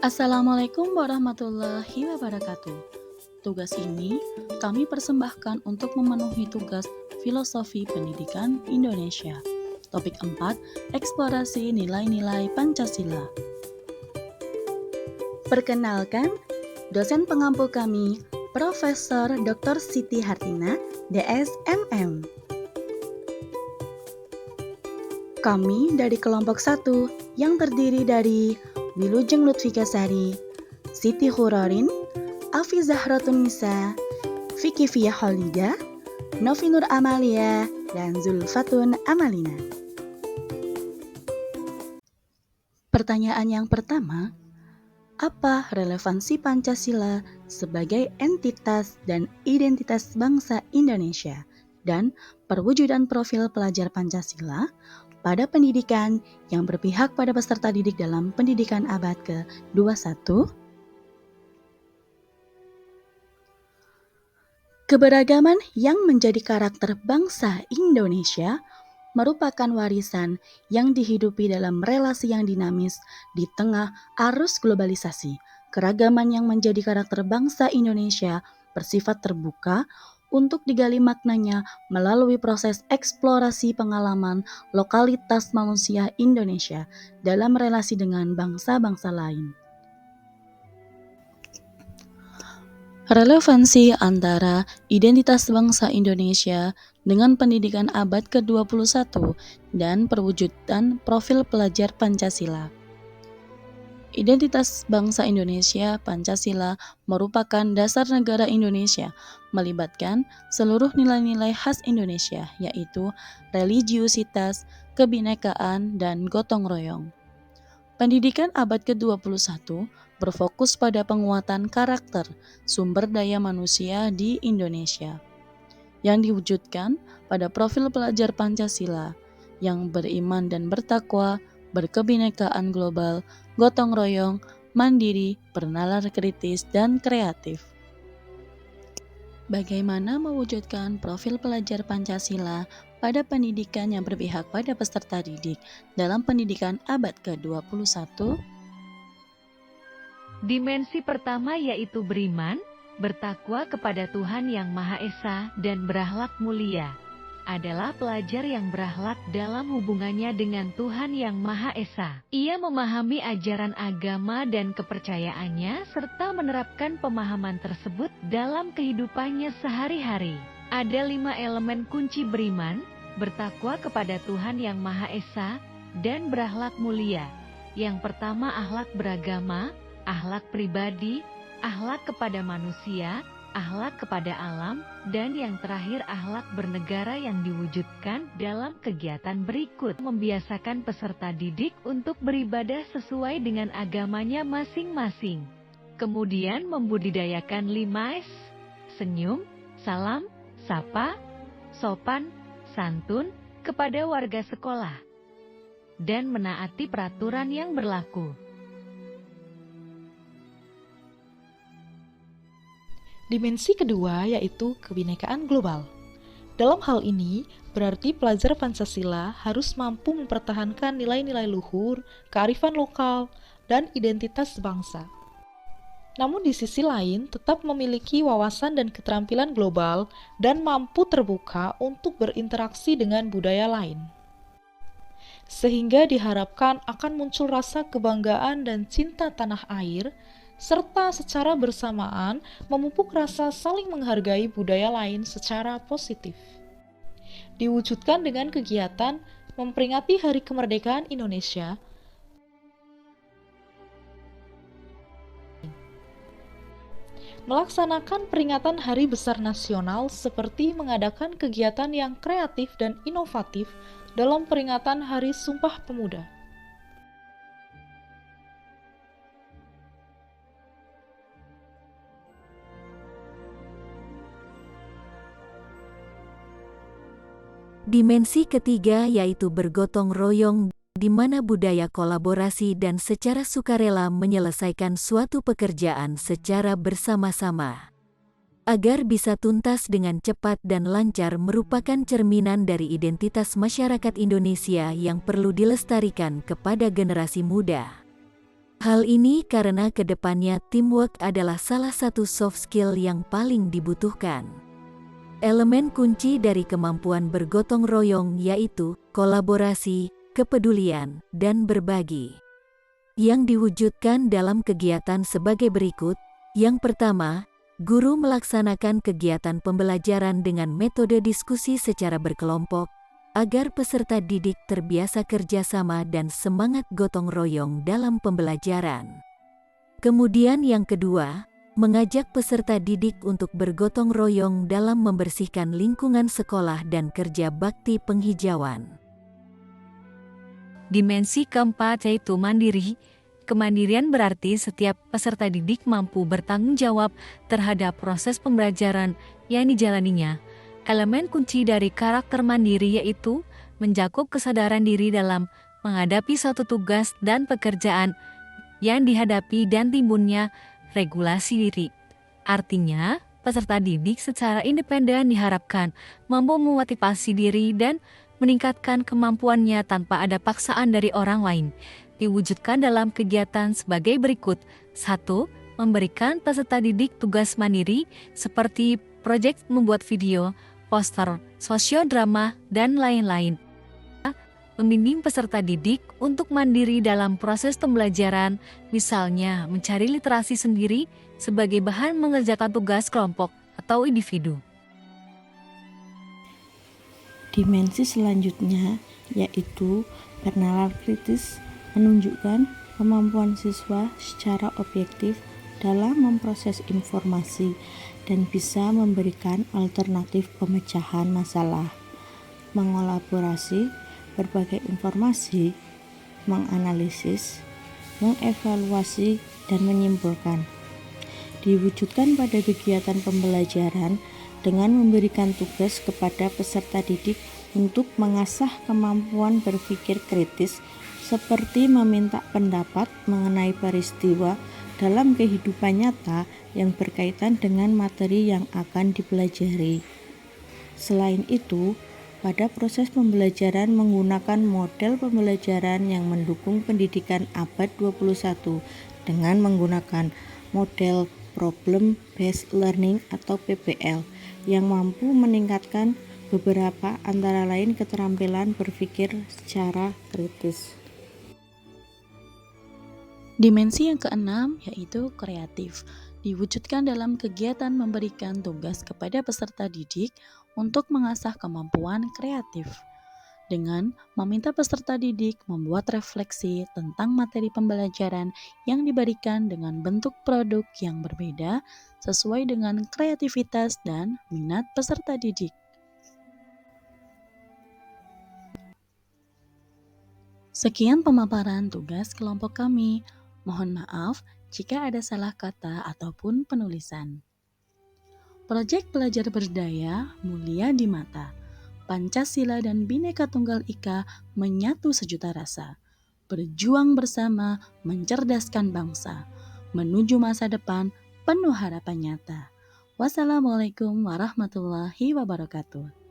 Assalamualaikum warahmatullahi wabarakatuh. Tugas ini kami persembahkan untuk memenuhi tugas Filosofi Pendidikan Indonesia. Topik 4, Eksplorasi Nilai-Nilai Pancasila. Perkenalkan, dosen pengampu kami, Profesor Dr. Siti Hartina, DSMM. Kami dari kelompok 1 yang terdiri dari Wilujeng Lutfikasari, Siti Hurorin, Afi Zahratun Nisa, Vicky Fia Khalida, Novi Nur Amalia, dan Zulfatun Amalina. Pertanyaan yang pertama, apa relevansi Pancasila sebagai entitas dan identitas bangsa Indonesia dan perwujudan profil pelajar Pancasila pada pendidikan yang berpihak pada peserta didik dalam pendidikan abad ke-21? Keberagaman yang menjadi karakter bangsa Indonesia merupakan warisan yang dihidupi dalam relasi yang dinamis di tengah arus globalisasi. Keragaman yang menjadi karakter bangsa Indonesia bersifat terbuka untuk digali maknanya melalui proses eksplorasi pengalaman lokalitas manusia Indonesia dalam relasi dengan bangsa-bangsa lain. Relevansi antara identitas bangsa Indonesia dengan pendidikan abad ke-21 dan perwujudan profil pelajar Pancasila. Identitas bangsa Indonesia, Pancasila, merupakan dasar negara Indonesia, melibatkan seluruh nilai-nilai khas Indonesia, yaitu religiusitas, kebinekaan, dan gotong royong. Pendidikan abad ke-21 berfokus pada penguatan karakter sumber daya manusia di Indonesia, yang diwujudkan pada profil pelajar Pancasila, yang beriman dan bertakwa, berkebinekaan global, gotong royong, mandiri, bernalar kritis, dan kreatif. Bagaimana mewujudkan profil pelajar Pancasila pada pendidikan yang berpihak pada peserta didik dalam pendidikan abad ke-21? Dimensi pertama yaitu beriman, bertakwa kepada Tuhan Yang Maha Esa, dan berakhlak mulia, adalah pelajar yang berakhlak dalam hubungannya dengan Tuhan Yang Maha Esa. Ia memahami ajaran agama dan kepercayaannya serta menerapkan pemahaman tersebut dalam kehidupannya sehari-hari. Ada 5 elemen kunci beriman, bertakwa kepada Tuhan Yang Maha Esa, dan berakhlak mulia. Yang pertama akhlak beragama, akhlak pribadi, akhlak kepada manusia, akhlak kepada alam, dan yang terakhir akhlak bernegara yang diwujudkan dalam kegiatan berikut. Membiasakan peserta didik untuk beribadah sesuai dengan agamanya masing-masing. Kemudian membudidayakan 5S, senyum, salam, sapa, sopan, santun, kepada warga sekolah, dan menaati peraturan yang berlaku. Dimensi kedua yaitu kebinekaan global. Dalam hal ini, berarti pelajar Pancasila harus mampu mempertahankan nilai-nilai luhur, kearifan lokal, dan identitas bangsa. Namun di sisi lain, tetap memiliki wawasan dan keterampilan global dan mampu terbuka untuk berinteraksi dengan budaya lain. Sehingga diharapkan akan muncul rasa kebanggaan dan cinta tanah air, serta secara bersamaan memupuk rasa saling menghargai budaya lain secara positif. Diwujudkan dengan kegiatan memperingati Hari Kemerdekaan Indonesia, melaksanakan peringatan Hari Besar Nasional seperti mengadakan kegiatan yang kreatif dan inovatif dalam peringatan Hari Sumpah Pemuda. Dimensi ketiga yaitu bergotong royong, di mana budaya kolaborasi dan secara sukarela menyelesaikan suatu pekerjaan secara bersama-sama. Agar bisa tuntas dengan cepat dan lancar merupakan cerminan dari identitas masyarakat Indonesia yang perlu dilestarikan kepada generasi muda. Hal ini karena kedepannya teamwork adalah salah satu soft skill yang paling dibutuhkan. Elemen kunci dari kemampuan bergotong royong yaitu kolaborasi, kepedulian, dan berbagi. Yang diwujudkan dalam kegiatan sebagai berikut. Yang pertama, guru melaksanakan kegiatan pembelajaran dengan metode diskusi secara berkelompok, agar peserta didik terbiasa kerjasama dan semangat gotong royong dalam pembelajaran. Kemudian yang kedua, mengajak peserta didik untuk bergotong royong dalam membersihkan lingkungan sekolah dan kerja bakti penghijauan. Dimensi keempat yaitu mandiri. Kemandirian berarti setiap peserta didik mampu bertanggung jawab terhadap proses pembelajaran yang dijalaninya. Elemen kunci dari karakter mandiri yaitu mencakup kesadaran diri dalam menghadapi suatu tugas dan pekerjaan yang dihadapi dan timbulnya regulasi diri. Artinya, peserta didik secara independen diharapkan mampu memotivasi diri dan meningkatkan kemampuannya tanpa ada paksaan dari orang lain. Diwujudkan dalam kegiatan sebagai berikut. 1. Memberikan peserta didik tugas mandiri seperti proyek membuat video, poster, sosiodrama, dan lain-lain. Membimbing peserta didik untuk mandiri dalam proses pembelajaran, misalnya mencari literasi sendiri sebagai bahan mengerjakan tugas kelompok atau individu. Dimensi selanjutnya yaitu bernalar kritis, menunjukkan kemampuan siswa secara objektif dalam memproses informasi dan bisa memberikan alternatif pemecahan masalah, mengolaborasi berbagai informasi, menganalisis, mengevaluasi, dan menyimpulkan. Diwujudkan pada kegiatan pembelajaran dengan memberikan tugas kepada peserta didik untuk mengasah kemampuan berpikir kritis seperti meminta pendapat mengenai peristiwa dalam kehidupan nyata yang berkaitan dengan materi yang akan dipelajari. Selain itu, pada proses pembelajaran menggunakan model pembelajaran yang mendukung pendidikan abad 21 dengan menggunakan model Problem Based Learning atau PBL yang mampu meningkatkan beberapa antara lain keterampilan berpikir secara kritis. Dimensi yang keenam yaitu kreatif, diwujudkan dalam kegiatan memberikan tugas kepada peserta didik untuk mengasah kemampuan kreatif, dengan meminta peserta didik membuat refleksi tentang materi pembelajaran yang diberikan dengan bentuk produk yang berbeda sesuai dengan kreativitas dan minat peserta didik. Sekian pemaparan tugas kelompok kami. Mohon maaf jika ada salah kata ataupun penulisan. Proyek Pelajar Berdaya Mulia di Mata. Pancasila dan Bhinneka Tunggal Ika menyatu sejuta rasa. Berjuang bersama mencerdaskan bangsa. Menuju masa depan penuh harapan nyata. Wassalamualaikum warahmatullahi wabarakatuh.